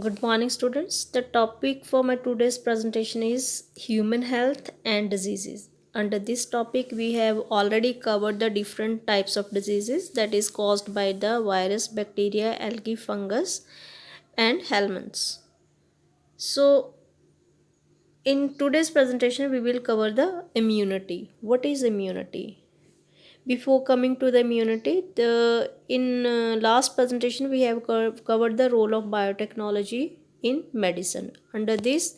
Good morning, students. The topic for my today's presentation is human health and diseases. Under this topic, we have already covered the different types of diseases that is caused by the virus, bacteria, algae, fungus, and helminths. So, in today's presentation, we will cover the immunity. What is immunity? Before coming to the immunity, in last presentation we have covered the role of biotechnology in medicine. Under this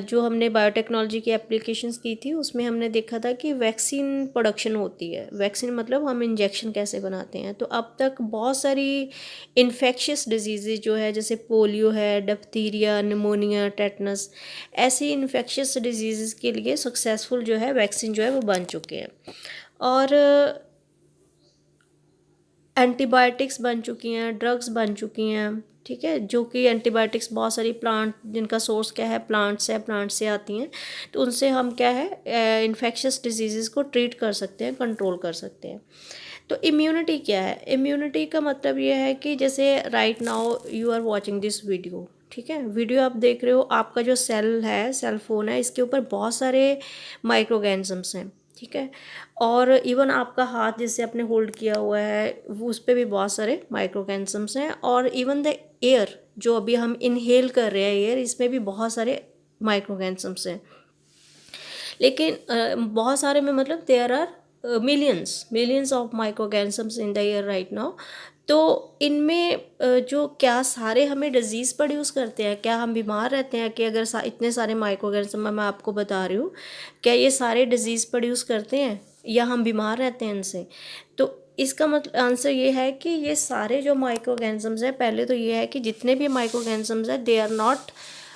जो हमने biotechnology की applications की थी उसमें हमने देखा था कि वैक्सीन प्रोडक्शन होती है। वैक्सीन मतलब हम इंजेक्शन कैसे बनाते हैं। तो अब तक बहुत सारी इन्फेक्शियस डिजीज़ जो है जैसे पोलियो है, डिप्थीरिया, निमोनिया, टेटनस, ऐसी इन्फेक्शियस डिजीज़ के लिए सक्सेसफुल जो है वैक्सीन जो है वो बन चुके हैं। और एंटीबायोटिक्स बन चुकी हैं, ड्रग्स बन चुकी हैं, ठीक है, जो कि एंटीबायोटिक्स बहुत सारी प्लांट जिनका सोर्स क्या है प्लांट्स है, प्लांट से आती हैं। तो उनसे हम क्या है इन्फेक्शियस डिजीज़ को ट्रीट कर सकते हैं, कंट्रोल कर सकते हैं। तो इम्यूनिटी क्या है? इम्यूनिटी का मतलब ये है कि जैसे right now you are watching this video, ठीक है, वीडियो आप देख रहे हो, आपका जो सेल है, सेल फोन है, इसके ऊपर बहुत सारे माइक्रोऑर्गेनिजम्स हैं, ठीक है। और इवन आपका हाथ जिससे आपने होल्ड किया हुआ है वो उस पर भी बहुत सारे माइक्रोऑर्गेनिजम्स हैं। और इवन द एयर जो अभी हम इनहेल कर रहे हैं एयर, इसमें भी बहुत सारे माइक्रोऑर्गेनिजम्स हैं। लेकिन बहुत सारे में मतलब there are millions of microorganisms in the air right now. तो इनमें जो क्या सारे हमें डिजीज़ प्रोड्यूस करते हैं, क्या हम बीमार रहते हैं कि अगर इतने सारे माइक्रोऑर्गेनिज्म मैं आपको बता रही हूँ, क्या ये सारे डिजीज़ प्रोड्यूस करते हैं या हम बीमार रहते हैं इनसे? तो इसका मतलब आंसर ये है कि ये सारे जो माइक्रोऑर्गेनिजम्स हैं, पहले तो ये है कि जितने भी माइक्रोऑर्गेनिजम्स हैं they are not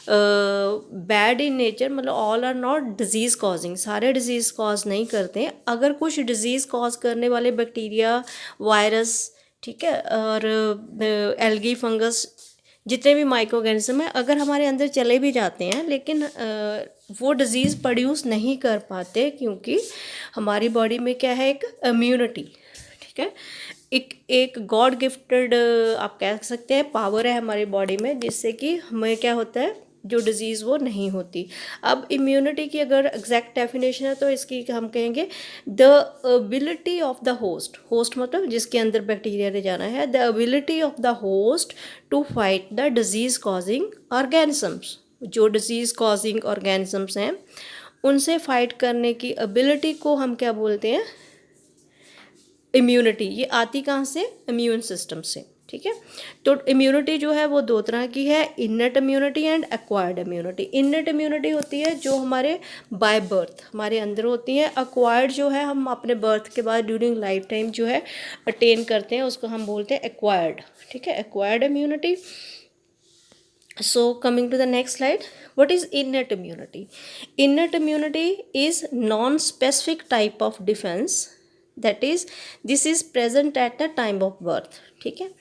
bad in nature, मतलब all are not disease causing, सारे डिजीज़ कॉज नहीं करते हैं। अगर कुछ डिजीज़ कॉज करने वाले बैक्टीरिया, वायरस, ठीक है, और एल्गी, फंगस, जितने भी माइक्रोऑर्गेनिज्म हैं अगर हमारे अंदर चले भी जाते हैं लेकिन वो डिज़ीज़ प्रोड्यूस नहीं कर पाते, क्योंकि हमारी बॉडी में क्या है, एक इम्यूनिटी, ठीक है, एक गॉड गिफ्टेड आप कह सकते हैं पावर है हमारी बॉडी में, जिससे कि हमें क्या होता है, जो डिज़ीज़ वो नहीं होती। अब इम्यूनिटी की अगर एग्जैक्ट डेफिनेशन है तो इसकी हम कहेंगे the ability of the host, host मतलब जिसके अंदर बैक्टीरिया ले जाना है, the ability of the host to fight the disease causing organisms. जो डिजीज़ कॉजिंग ऑर्गेनिजम्स हैं उनसे फाइट करने की एबिलिटी को हम क्या बोलते हैं, इम्यूनिटी। ये आती कहाँ से, इम्यून सिस्टम से, ठीक है। तो इम्यूनिटी जो है वो दो तरह की है, innate immunity and acquired immunity. Innate immunity होती है जो हमारे बाय बर्थ हमारे अंदर होती है। एक्वायर्ड जो है हम अपने बर्थ के बाद ड्यूरिंग लाइफ टाइम जो है अटेन करते हैं, उसको हम बोलते हैं एक्वायर्ड, ठीक है, acquired immunity. So coming to the next slide, what is innate immunity? Innate immunity is non-specific type of defense, that is this is present at the time of birth, ठीक है।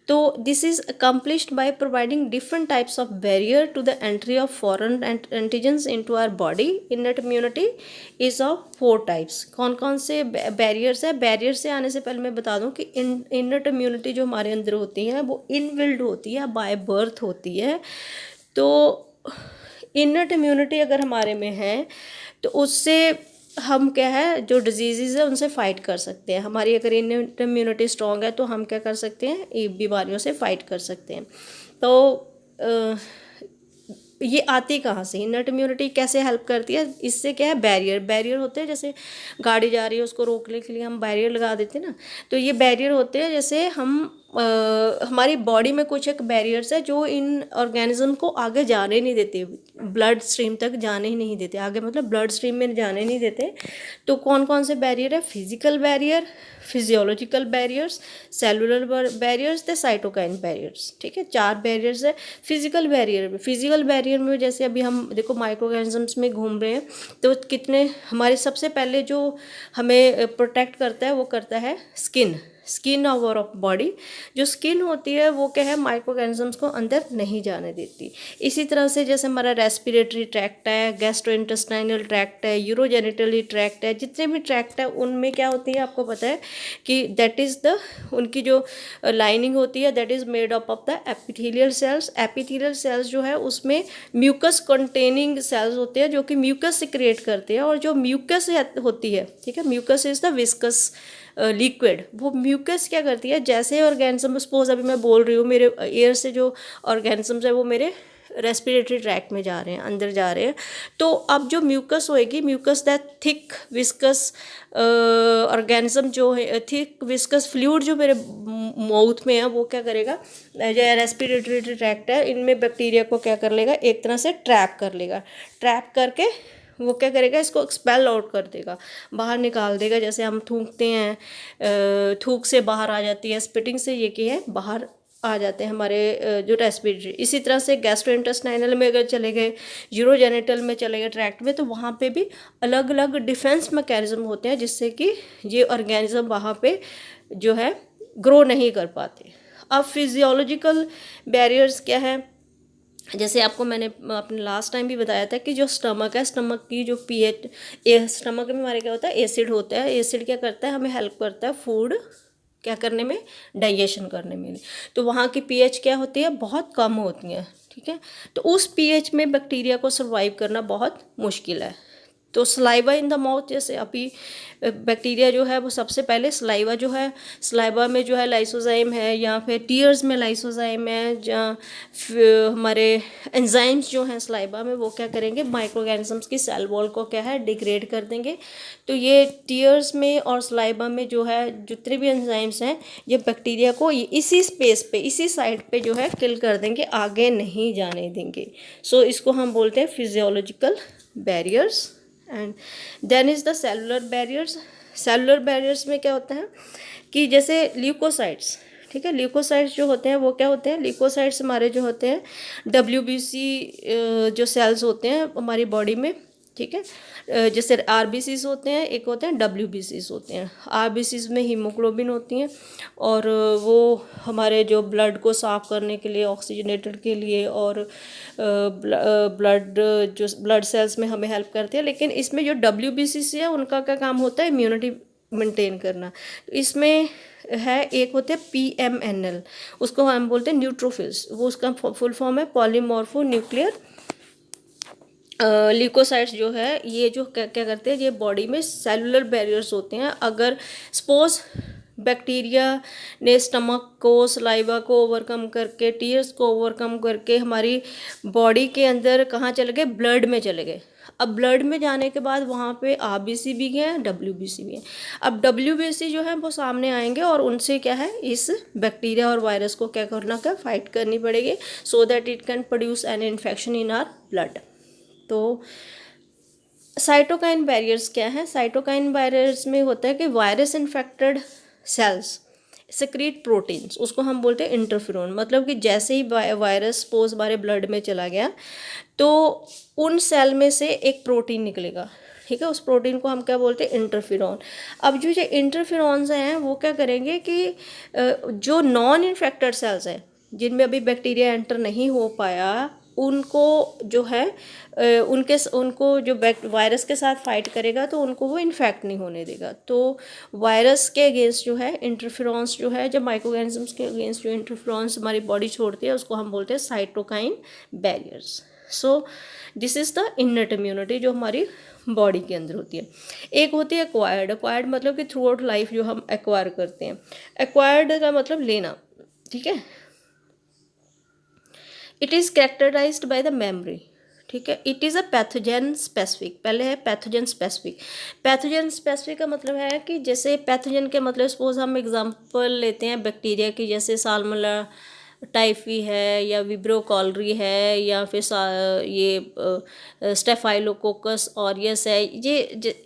तो this is accomplished by providing different types of barrier to the entry of foreign antigens into our body. Innate immunity is of 4 types. कौन कौन से barriers है? Barrier से आने से पहले मैं बता दूं कि innate immunity जो हमारे अंदर होती है वो इनबिल्ड होती है, बाय बर्थ होती है। तो innate immunity अगर हमारे में है तो उससे हम क्या है, जो डिजीज़ है उनसे फ़ाइट कर सकते हैं। हमारी अगर इन्नेट इम्यूनिटी स्ट्रॉन्ग है तो हम क्या कर सकते हैं, ये बीमारियों से फ़ाइट कर सकते हैं। तो ये आती कहाँ से, इन्नेट इम्यूनिटी कैसे हेल्प करती है? इससे क्या है, बैरियर होते हैं, जैसे गाड़ी जा रही है उसको रोकने के लिए हम बैरियर लगा देते हैं ना, तो ये बैरियर होते हैं। जैसे हम हमारी बॉडी में कुछ एक बैरियर्स है जो इन ऑर्गेनिज्म को आगे जाने नहीं देते, ब्लड स्ट्रीम तक जाने ही नहीं देते, आगे मतलब ब्लड स्ट्रीम में जाने नहीं देते। तो कौन कौन से बैरियर है? Physical barrier, physiological barriers, cellular barriers, the cytokine barriers, ठीक है, 4 बैरियर्स है। फिजिकल बैरियर में जैसे अभी हम देखो माइक्रोऑर्गेनिजम्स में घूम रहे हैं तो कितने हमारे, सबसे पहले जो हमें प्रोटेक्ट करता है वो करता है स्किन और ऑफ बॉडी, जो स्किन होती है वो क्या है, माइक्रो ऑर्गेनिजम्स को अंदर नहीं जाने देती। इसी तरह से जैसे हमारा रेस्पिरेटरी ट्रैक्ट है, गैस्ट्रोइंटेस्टाइनल ट्रैक्ट है, यूरोजेनिटली ट्रैक्ट है, जितने भी ट्रैक्ट है उनमें क्या होती है आपको पता है कि दैट इज़ द उनकी जो लाइनिंग होती है that is made up of the epithelial cells. Epithelial cells जो है उसमें म्यूकस कंटेनिंग सेल्स होते हैं जो कि म्यूकस से क्रिएट करते हैं, और जो म्यूकस होती है, ठीक है, mucus is the viscous liquid. वो म्यूकस क्या करती है, जैसे ऑर्गेनिज्म, सपोज अभी मैं बोल रही हूँ मेरे एयर से जो ऑर्गेनिजम्स है वो मेरे रेस्पिरेटरी ट्रैक्ट में जा रहे हैं, अंदर जा रहे हैं, तो अब जो म्यूकस होएगी, mucus that thick viscous organism जो है, थिक विस्कस फ्लूइड जो मेरे माउथ में है वो क्या करेगा, जो रेस्पिरेटरी ट्रैक्ट है इनमें बैक्टीरिया को क्या कर लेगा, एक तरह से ट्रैप कर लेगा। ट्रैप करके वो क्या करेगा, इसको एक्सपेल आउट कर देगा, बाहर निकाल देगा। जैसे हम थूकते हैं, थूक से बाहर आ जाती है, स्पिटिंग से ये क्या है बाहर आ जाते हैं हमारे जो रेस्पिरेटरी। इसी तरह से गैस्ट्रोइंटेस्टाइनल में अगर चले गए, यूरोजेनिटल में चले गए ट्रैक्ट में, तो वहाँ पे भी अलग अलग डिफेंस मैकेनिज्म होते हैं जिससे कि ये ऑर्गेनिज्म वहाँ पे जो है ग्रो नहीं कर पाते। अब फिजियोलॉजिकल बैरियर्स क्या है, जैसे आपको मैंने अपने लास्ट टाइम भी बताया था कि जो स्टमक है, स्टमक की जो पीएच, स्टमक में हमारे क्या होता है, एसिड होता है। एसिड क्या करता है, हमें हेल्प करता है फूड क्या करने में, डाइजेशन करने में। तो वहाँ की पीएच क्या होती है, बहुत कम होती है, ठीक है। तो उस पीएच में बैक्टीरिया को सर्वाइव करना बहुत मुश्किल है। तो सलाइवा इन द माउथ, जैसे अभी बैक्टीरिया जो है वो सबसे पहले सलाइवा जो है, सलाइवा में जो है लाइसोजाइम है, या फिर टीयर्स में लाइसोजाइम है, जहाँ हमारे एंजाइम्स जो हैं सलाइवा में वो क्या करेंगे, माइक्रो ऑर्गेनिजम्स की सेल वॉल को क्या है डिग्रेड कर देंगे। तो ये टीयर्स में और सलाइवा में जो है जितने भी एंजाइम्स हैं ये बैक्टीरिया को इसी स्पेस पे, इसी साइड पे जो है किल कर देंगे, आगे नहीं जाने देंगे। सो इसको हम बोलते हैं physiological barriers. And then is the cellular barriers. Cellular barriers में क्या होता है कि जैसे ल्यूकोसाइट्स, ठीक है, ल्यूकोसाइट्स जो होते हैं वो क्या होते हैं, ल्यूकोसाइट्स हमारे जो होते हैं WBC जो सेल्स होते हैं हमारी बॉडी में, ठीक है, जैसे RBCs होते हैं, एक होते हैं WBCs होते हैं। RBCs में हीमोग्लोबिन होती हैं और वो हमारे जो ब्लड को साफ़ करने के लिए, ऑक्सीजनेटेड के लिए, और ब्लड जो ब्लड सेल्स में हमें हेल्प करते हैं। लेकिन इसमें जो WBCs है उनका क्या काम होता है, इम्यूनिटी मेंटेन करना। तो इसमें है, एक होते हैं PMNL, उसको हम बोलते हैं न्यूट्रोफिल्स, वो उसका फुल फॉर्म है पॉलीमॉर्फो न्यूक्लियर ल्यूकोसाइट्स जो है ये जो क्या क्या करते हैं, ये बॉडी में सेलुलर बैरियर्स होते हैं। अगर सपोज बैक्टीरिया ने स्टमक को, सलाइवा को ओवरकम करके, टीयर्स को ओवरकम करके हमारी बॉडी के अंदर कहाँ चले गए, ब्लड में चले गए। अब ब्लड में जाने के बाद वहाँ पे RBC भी हैं, WBC भी हैं। अब WBC जो है वो सामने आएंगे और उनसे क्या है, इस बैक्टीरिया और वायरस को क्या करना, क्या फाइट करनी पड़ेगी, so that it can produce an infection in our blood. तो साइटोकाइन बैरियर्स क्या है, साइटोकाइन बैरियर्स में होता है कि virus infected cells secrete proteins, उसको हम बोलते हैं इंटरफेरोन। मतलब कि जैसे ही वायरस सपोज हमारे ब्लड में चला गया तो उन सेल में से एक प्रोटीन निकलेगा, ठीक है, उस प्रोटीन को हम क्या बोलते हैं, इंटरफेरोन। अब जो ये इंटरफेरोन्स हैं वो क्या करेंगे कि जो नॉन इन्फेक्टेड सेल्स हैं जिनमें अभी बैक्टीरिया एंटर नहीं हो पाया, उनको जो है उनको जो वायरस के साथ फाइट करेगा तो उनको वो इन्फेक्ट नहीं होने देगा। तो वायरस के अगेंस्ट जो है इंटरफेरोन्स जो है, जब माइक्रो ऑर्गेनिजम्स के अगेंस्ट जो इंटरफेरोन्स हमारी बॉडी छोड़ती है उसको हम बोलते हैं cytokine barriers. So this is the innate immunity जो हमारी बॉडी के अंदर होती है। एक होती है एक्वायर्ड। एक्वायर्ड मतलब कि थ्रू आउट लाइफ जो हम एक्वायर करते हैं। एक्वायर्ड का मतलब लेना, ठीक है। It is characterized by the memory, ठीक है। It is a pathogen specific, पहले है पैथोजन स्पेसिफिक। पैथोजन स्पेसिफिक का मतलब है कि जैसे पैथोजन के मतलब सपोज हम एग्जांपल लेते हैं बैक्टीरिया की, जैसे साल्मोनेला टाइफी है, या विब्रो कॉलरी है, या फिर ये स्टेफाइलोकोकस ऑरियस है। ये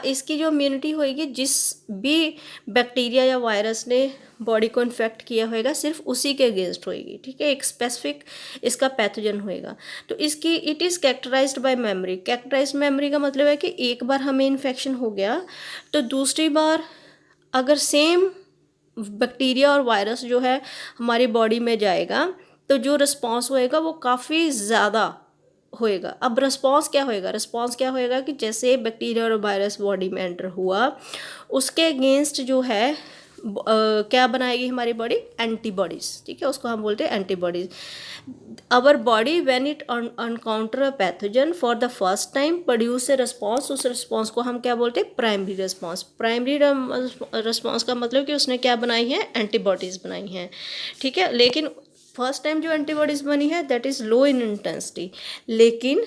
इसकी जो इम्यूनिटी होएगी, जिस भी बैक्टीरिया या वायरस ने बॉडी को इन्फेक्ट किया होएगा सिर्फ उसी के अगेंस्ट होएगी, ठीक है। एक स्पेसिफिक इसका पैथोजन होएगा। तो इसकी it is characterized by memory. Characterized memory का मतलब है कि एक बार हमें इन्फेक्शन हो गया तो दूसरी बार अगर सेम बैक्टीरिया और वायरस जो है हमारी बॉडी में जाएगा तो जो रिस्पॉन्स होएगा वो काफ़ी ज़्यादा होएगा। अब रिस्पॉन्स क्या होएगा कि जैसे बैक्टीरिया और वायरस बॉडी में एंटर हुआ, उसके अगेंस्ट जो है क्या बनाएगी हमारी बॉडी? एंटीबॉडीज़, ठीक है, उसको हम बोलते हैं antibodies. Our body when it encounter a pathogen for the first time produce a response, उस रिस्पॉन्स को हम क्या बोलते हैं? Primary response. प्राइमरी रिस्पॉन्स का मतलब कि उसने क्या बनाई है? एंटीबॉडीज़ बनाई हैं, ठीक है। लेकिन फर्स्ट टाइम जो एंटीबॉडीज़ बनी है that is low in intensity. लेकिन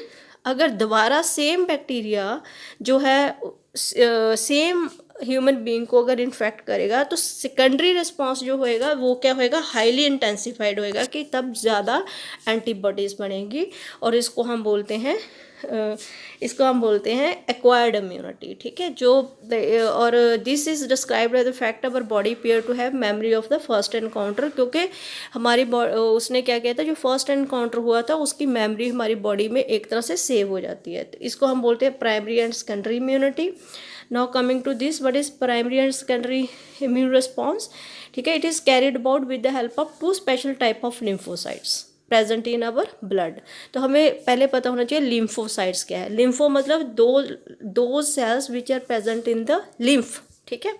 अगर दोबारा सेम बैक्टीरिया जो है सेम ह्यूमन बीइंग को अगर इन्फेक्ट करेगा तो सेकेंडरी रिस्पॉन्स जो होएगा वो क्या होएगा? हाईली इंटेंसिफाइड होएगा, कि तब ज़्यादा एंटीबॉडीज़ बनेंगी, और इसको हम बोलते हैं एक्वायर्ड इम्यूनिटी, ठीक है। जो और this is described as the fact our body pair to have memory of the first encounter, क्योंकि हमारी उसने क्या किया था, जो फर्स्ट एनकाउंटर हुआ था उसकी मेमोरी हमारी बॉडी में एक तरह से सेव हो जाती है। तो इसको हम बोलते हैं primary and secondary immunity. Now coming to this, what is primary and secondary immune response, ठीक है। It is carried about with the help of 2 special type of lymphocytes present in our blood. तो हमें पहले पता होना चाहिए lymphocytes क्या है। लिम्फो मतलब दो cells which are present in the lymph, ठीक है।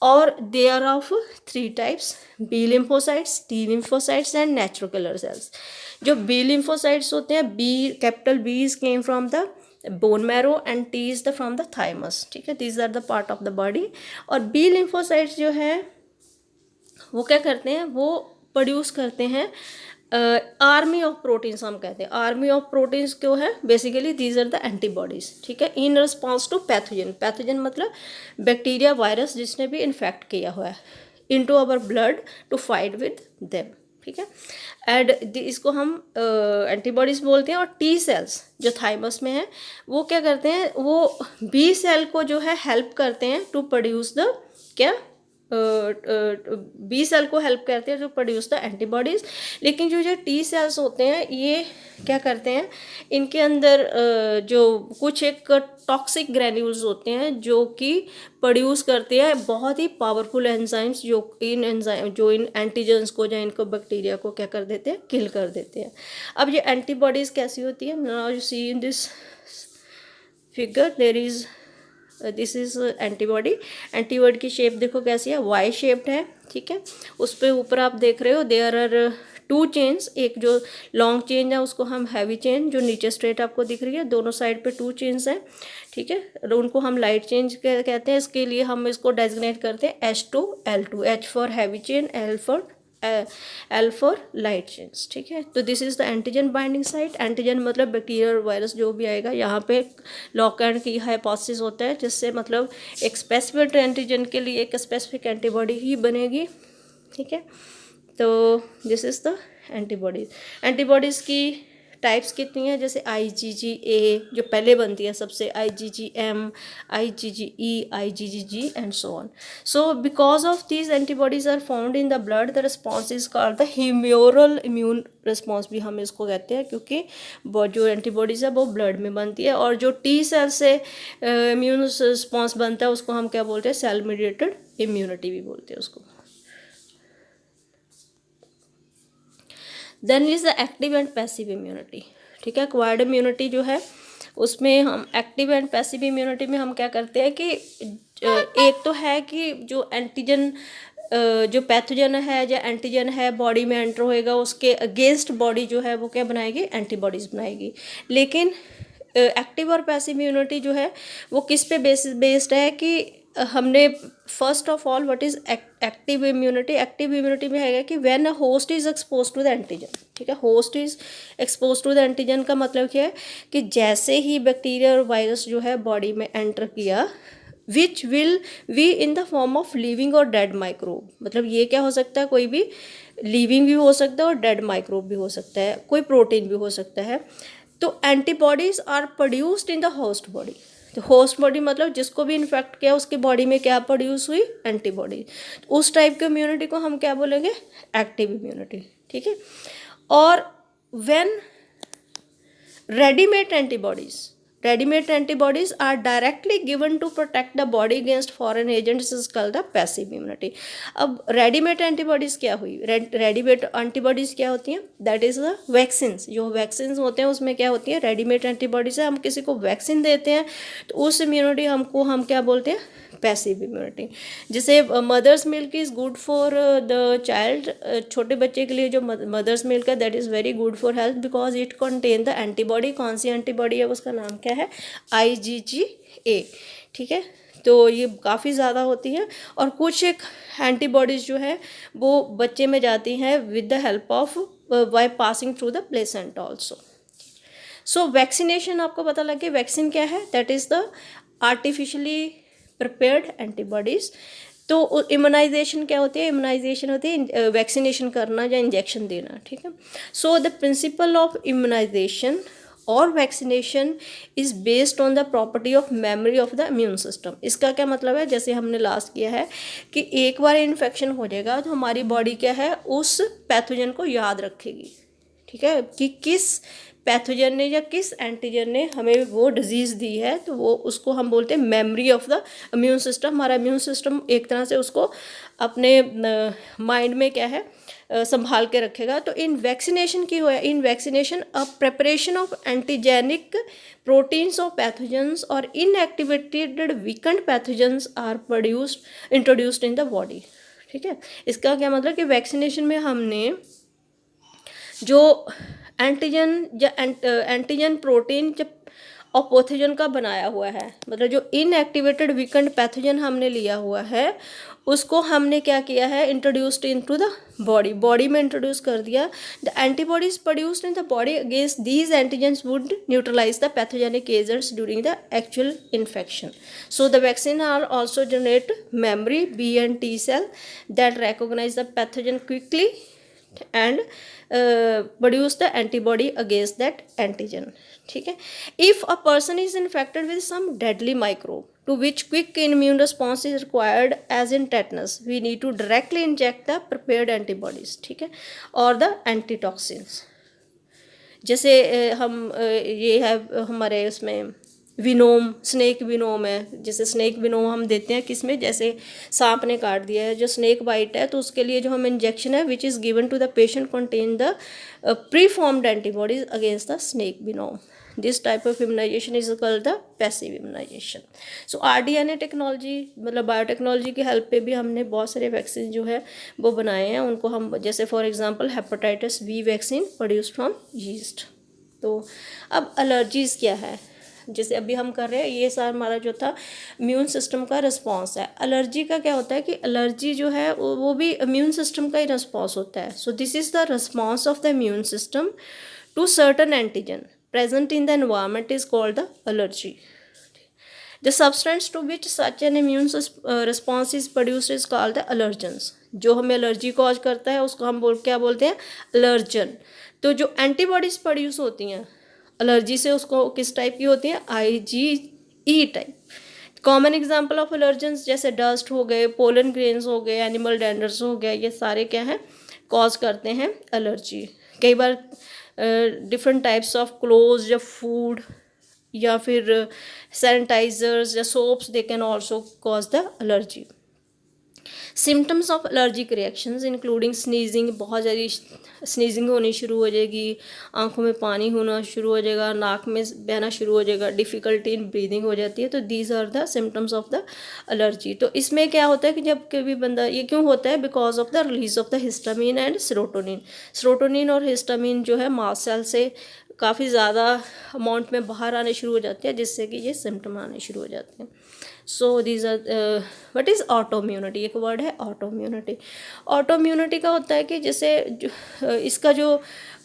और they are of 3 types, B lymphocytes, T lymphocytes and natural killer cells. जो बी लिम्फोसाइट्स होते हैं, B capital B is came from the bone marrow and T is the from the thymus, ठीक है। These are the part of the body. और B lymphocytes जो है वो क्या करते हैं? वो प्रोड्यूस करते हैं आर्मी ऑफ प्रोटीन्स, हम कहते हैं। आर्मी ऑफ प्रोटीन्स क्यों है? Basically these are the antibodies, ठीक है, in response to pathogen. Pathogen मतलब बैक्टीरिया वायरस जिसने भी इन्फेक्ट किया हुआ है, into our blood to fight with them, ठीक है। एंड इसको हम एंटीबॉडीज़ बोलते हैं। और टी सेल्स जो थाइमस में है वो क्या करते हैं? वो बी सेल को जो है हेल्प करते हैं टू प्रोड्यूस द क्या? बी सेल को हेल्प करते हैं टू प्रोड्यूस द एंटीबॉडीज़। लेकिन जो टी सेल्स होते हैं ये क्या करते हैं? इनके अंदर जो कुछ एक टॉक्सिक ग्रैन्यूल्स होते हैं जो कि प्रोड्यूस करते हैं बहुत ही पावरफुल एंजाइम्स, जो इन एंटीजेंस को या इनको बैक्टीरिया को क्या कर देते हैं? किल कर देते हैं। अब ये एंटीबॉडीज़ कैसी होती है? Now you see in this figure there is this is antibody. Antibody की शेप देखो कैसी है? वाई शेप्ड है, ठीक है। उस पर ऊपर आप देख रहे हो देयर आर 2 चेन्स। एक जो लॉन्ग चेन है उसको हम हैवी चेन, जो नीचे स्ट्रेट आपको दिख रही है, दोनों साइड पे 2 चेन्स हैं, ठीक है। उनको हम लाइट चेन कहते हैं। इसके लिए हम इसको डेजिग्नेट करते हैं H2 L2, H for heavy chain, L for light chains, ठीक है। तो this is the antigen binding site. Antigen मतलब बैक्टीरिया और वायरस जो भी आएगा, यहाँ पे लॉक एंड की हाइपोथेसिस होता है, जिससे मतलब एक स्पेसिफिक एंटीजन के लिए एक स्पेसिफिक एंटीबॉडी ही बनेगी, ठीक है। तो दिस इज़ द एंटीबॉडीज़ की टाइप्स कितनी हैं? जैसे IgG जो पहले बनती है सबसे, IgG-M, IgG-E, IgG and so on. So because of these antibodies are found in the blood, the response is called the humoral immune response भी हम इसको कहते हैं, क्योंकि जो एंटीबॉडीज़ है वो ब्लड में बनती है। और जो टी सेल से इम्यून रिस्पॉन्स बनता है उसको हम क्या बोलते हैं? सेल मीडिएटेड इम्यूनिटी भी बोलते हैं उसको। Then is the active and passive immunity, ठीक है। एक्वायर्ड इम्यूनिटी जो है उसमें हम एक्टिव एंड पैसिव इम्यूनिटी में हम क्या करते हैं कि एक तो है कि जो एंटीजन जो पैथोजन है या एंटीजन है बॉडी में एंटर होएगा, उसके अगेंस्ट बॉडी जो है वो क्या बनाएगी? एंटीबॉडीज़ बनाएगी। लेकिन एक्टिव और पैसिव इम्यूनिटी जो है वो किस पे बेस्ड है कि हमने first of all what is active immunity. Active immunity में है कि when a host is expose to the antigen, ठीक है। Host is expose to the antigen का मतलब क्या है कि जैसे ही बैक्टीरिया और वायरस जो है बॉडी में एंटर किया, which will be in the form of living और डेड माइक्रोब। मतलब ये क्या हो सकता है? कोई भी लिविंग भी हो सकता है और डेड माइक्रोब भी हो सकता है, कोई प्रोटीन भी हो सकता है। तो antibodies are produced in the host body. तो होस्ट बॉडी मतलब जिसको भी इन्फेक्ट किया उसकी बॉडी में क्या प्रोड्यूस हुई? एंटीबॉडी। तो उस टाइप की इम्यूनिटी को हम क्या बोलेंगे? एक्टिव इम्यूनिटी, ठीक है। और when readymade antibodies readymade antibodies are directly given to protect the body against foreign agents is called the passive immunity. अब रेडीमेड एंटीबॉडीज़ क्या हुई, रेडीमेड एंटीबॉडीज़ क्या होती हैं, दैट इज़ द वैक्सीन्स। जो वैक्सीन्स होते हैं उसमें क्या होती है, रेडीमेड एंटीबॉडीज है। हम किसी को वैक्सीन देते हैं तो उस इम्यूनिटी हम क्या बोलते हैं, पैसिव इम्यूनिटी। जैसे mother's milk is good for the child, छोटे बच्चे के लिए जो मदर्स मिल्क है that is very good for health because it contain the antibody. कौन सी एंटीबॉडी है, उसका नाम क्या है, IgG-A। ठीक है, तो ये काफ़ी ज़्यादा होती है और कुछ एक एंटीबॉडीज़ जो है वो बच्चे में जाती हैं with the help of by passing through the placenta also. So vaccination आपको पता लग गया, वैक्सीन क्या है, that is the artificially prepared antibodies. तो इम्यूनाइजेशन क्या होती है, इम्यूनाइजेशन होती है वैक्सीनेशन करना या इंजेक्शन देना। ठीक है, so the principle of immunization और vaccination is based on the property of memory of the immune system. इसका क्या मतलब है, जैसे हमने लास्ट किया है कि एक बार इन्फेक्शन हो जाएगा तो हमारी बॉडी क्या है, उस पैथोजन को याद रखेगी। ठीक है, कि किस पैथोजन ने या किस एंटीजन ने हमें वो डिजीज़ दी है, तो वो उसको हम बोलते हैं memory of the immune system. हमारा इम्यून सिस्टम एक तरह से उसको अपने माइंड में क्या है, संभाल के रखेगा। तो इन वैक्सीनेशन की हुआ, in vaccination a preparation of antigenic proteins of pathogens और inactivated weakened pathogens are introduced in the body. ठीक है, इसका क्या मतलब कि वैक्सीनेशन में हमने जो एंटीजन या एंटीजन प्रोटीन जब पैथोजन का बनाया हुआ है, मतलब जो इनएक्टिवेटेड वीकेंड पैथोजन हमने लिया हुआ है, उसको हमने क्या किया है, इंट्रोड्यूस्ड इनटू द बॉडी में इंट्रोड्यूस कर दिया। The antibodies produced in the body against these antigens would neutralize the pathogenic agents during the actual infection. So the vaccine are also generate memory B and T cell that recognize the pathogen quickly and produce the antibody against that antigen. ठीक है, if a person is infected with some deadly microbe to which quick immune response is required as in tetanus, we need to directly inject the prepared antibodies, ठीक है, और the antitoxins। जैसे ये है हमारे उसमें विनोम, स्नेक विनोम है। जैसे स्नेक विनोम हम देते हैं किस में, जैसे सांप ने काट दिया है, जो स्नेक बाइट है, तो उसके लिए जो हम इंजेक्शन है which is given to the patient contain the preformed antibodies against the snake venom. This type of immunization is called the passive immunization. So RDNA technology मतलब बायोटेक्नोलॉजी की help पे भी हमने बहुत सारे वैक्सीन जो है वो बनाए हैं। उनको हम जैसे for example hepatitis B vaccine produced from yeast. तो अब एलर्जीज़ क्या है, जैसे अभी हम कर रहे हैं, ये सारा हमारा जो था इम्यून सिस्टम का रिस्पॉन्स है। एलर्जी का क्या होता है कि एलर्जी जो है वो भी इम्यून सिस्टम का ही रिस्पॉन्स होता है। So this is the response of the immune system to certain antigen present in the environment is called the allergy. The substance to which such an immune response is produced is called the allergens. जो हमें allergy cause करता है उसको हम क्या बोलते हैं, allergen. तो जो एंटीबॉडीज़ प्रोड्यूस होती हैं एलर्जी से, उसको किस टाइप की होती हैं, IgE type. Common example of allergens जैसे डस्ट हो गए, पोलन ग्रेन्स हो गए, एनिमल डेंडर्स हो गया, ये सारे क्या हैं, कॉज करते हैं एलर्जी। कई बार डिफरेंट टाइप्स ऑफ क्लोथ्स या फूड या फिर सैनिटाइजर्स या soaps they can also cause the allergy. Symptoms of allergic reactions including sneezing, बहुत ज़्यादा स्नीजिंग होनी शुरू हो जाएगी, आंखों में पानी होना शुरू हो जाएगा, नाक में बहना शुरू हो जाएगा, डिफ़िकल्टी इन ब्रीदिंग हो जाती है। तो these are the symptoms of the allergy. तो इसमें क्या होता है कि जब कभी बंदा, ये क्यों होता है, because of the release of the histamine and serotonin. Serotonin और हिस्टामिन जो है मास्ट सेल से काफ़ी ज़्यादा अमाउंट में बाहर आने शुरू हो जाते हैं, जिससे कि ये सिम्टम आने शुरू हो जाते हैं। So these are what is autoimmunity, एक वर्ड है ऑटोइम्यूनिटी। ऑटोइम्यूनिटी का होता है कि जैसे इसका जो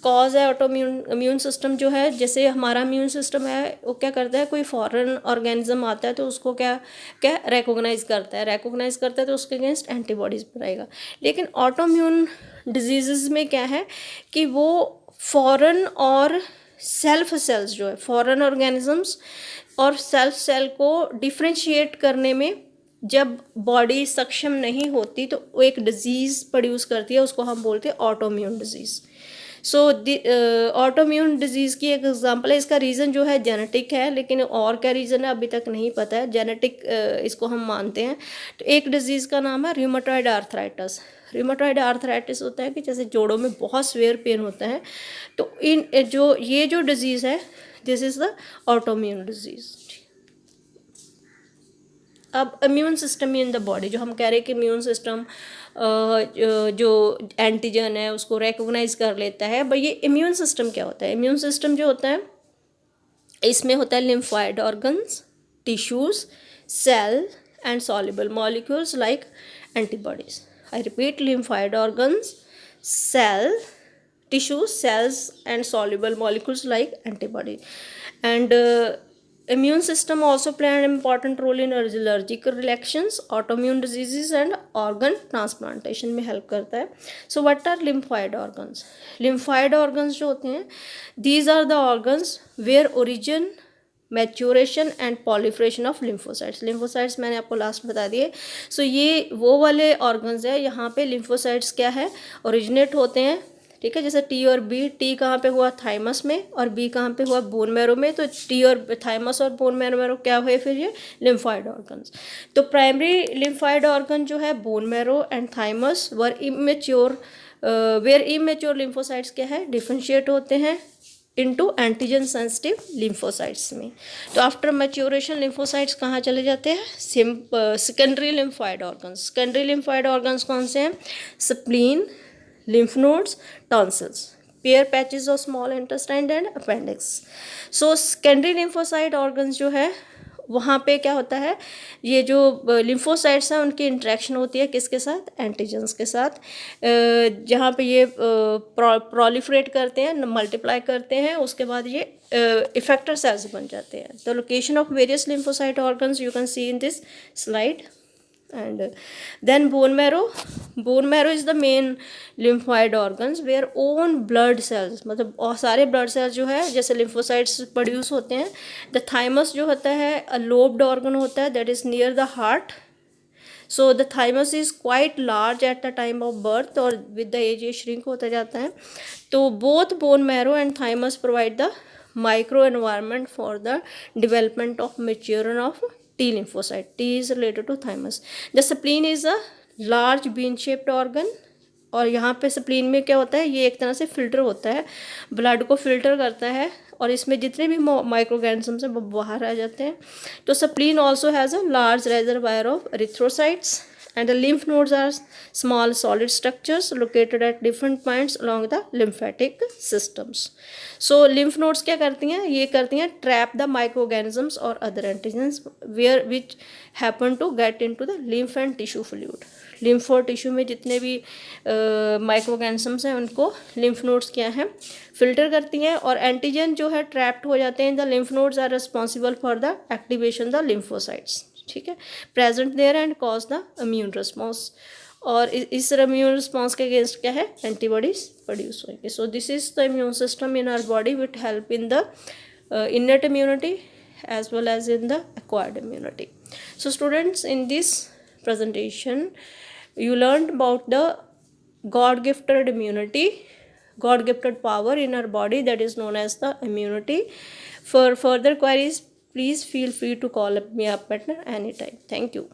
कॉज है इम्यून सिस्टम जो है, जैसे हमारा इम्यून सिस्टम है वो क्या करता है, कोई फॉरेन ऑर्गेनिज्म आता है तो उसको क्या रिकॉग्नाइज करता है तो उसके अगेंस्ट एंटीबॉडीज़ बनाएगा। लेकिन ऑटोइम्यून डिजीज़ में क्या है कि वो फॉरेन और सेल्फ सेल्स जो है, फॉरेन ऑर्गेनिजम्स और सेल्फ सेल को डिफ्रेंशिएट करने में जब बॉडी सक्षम नहीं होती तो वो एक डिजीज़ प्रोड्यूस करती है, उसको हम बोलते हैं ऑटोइम्यून डिजीज़। सो ऑटोम्यून डिजीज़ की एक एग्जांपल है। इसका रीज़न जो है जेनेटिक है, लेकिन और क्या रीज़न है अभी तक नहीं पता है। जेनेटिक इसको हम मानते हैं। तो एक डिजीज़ का नाम है रूमेटॉइड आर्थराइटिस। रूमेटॉइड आर्थराइटिस होता है कि जैसे जोड़ों में बहुत सीवियर पेन होता है, तो ये जो डिजीज़ है, this is the autoimmune disease. अब immune system in the body, जो हम कह रहे हैं कि इम्यून सिस्टम जो एंटीजन है उसको रिकॉग्नाइज कर लेता है, भाई ये इम्यून सिस्टम क्या होता है? इम्यून सिस्टम जो होता है, इसमें होता है lymphoid organs, tissues, cell and soluble molecules like antibodies. I repeat, lymphoid organs, cell, tissues, cells and soluble molecules like antibody. And immune system also play an important role in allergical reactions, autoimmune diseases and organ transplantation में help करता है. So what are lymphoid organs? Lymphoid organs जो होते हैं, these are the organs where origin, maturation and proliferation of lymphocytes. Lymphocytes मैंने आपको last बता दिए। सो ये वो वाले ऑर्गन्स है, यहाँ पे लिम्फोसाइट्स क्या है, ओरिजिनेट होते हैं, ठीक है। जैसे टी और बी, टी कहाँ पे हुआ, थाइमस में, और बी कहाँ पे हुआ, बोन मैरो में। तो टी और थाइमस और बोन मैरो क्या हुए फिर, ये लिम्फॉइड ऑर्गन्स। तो प्राइमरी लिम्फॉइड ऑर्गन जो है bone marrow and thymus were immature, where immature lymphocytes क्या है, डिफरेंशिएट होते हैं इनटू एंटीजन सेंसिटिव लिम्फोसाइट्स में। तो आफ्टर मैच्योरेशन लिम्फोसाइट्स कहाँ चले जाते हैं, secondary lymphoid organs. Secondary lymphoid organs कौन से हैं, spleen, lymph nodes, tonsils, pair patches of small intestine and appendix. So secondary lymphocyte organs जो है, वहाँ पे क्या होता है, ये जो लिम्फोसाइट्स हैं उनकी इंट्रैक्शन होती है किसके साथ, एंटीजन्स के साथ, जहाँ पे ये प्रोलिफरेट करते हैं, मल्टीप्लाई करते हैं, उसके बाद ये इफेक्टर सेल्स बन जाते हैं। The location of various lymphocyte organs you can see in this slide. And then bone marrow is the main lymphoid organs where own blood cells, मतलब और सारे blood cells जो है जैसे lymphocytes प्रोड्यूस होते हैं. the thymus जो होता है a lobed organ होता है that is near the heart. so the thymus is quite large at the time of birth और with the age ये shrink होता जाता है. तो both bone marrow and thymus provide the micro environment for the development of maturation of T lymphocyte. T is related to thymus. The spleen is a large bean shaped organ. और यहाँ पे spleen में क्या होता है, ये एक तरह से फिल्टर होता है, ब्लड को फिल्टर करता है, और इसमें जितने भी माइक्रो ऑर्गेनिजम्स हैं वो बाहर आ जाते हैं. तो spleen also has a large reservoir of erythrocytes and the lymph nodes are small solid structures located at different points along the lymphatic systems. So lymph nodes क्या करती हैं, ये करती हैं trap the microorganisms or other antigens which happen to get into the lymph and tissue fluid. lymph और tissue में जितने भी माइक्रो ऑर्गेनिजम्स हैं उनको lymph nodes क्या हैं, फिल्टर करती हैं, और एंटीजन जो है ट्रैप्ड हो जाते हैं. The lymph nodes are responsible for the activation the lymphocytes, ठीक है, present there and cause the immune response. और इस इम्यून रिस्पॉन्स के अगेंस्ट क्या है, एंटीबॉडीज प्रोड्यूस होंगे. So this is the immune system in our body which help in the innate immunity as well as in the acquired immunity. So students, in this presentation you learned about the God gifted immunity, God gifted power in our body that is known as the immunity. For further queries, please feel free to call me up at any time. Thank you.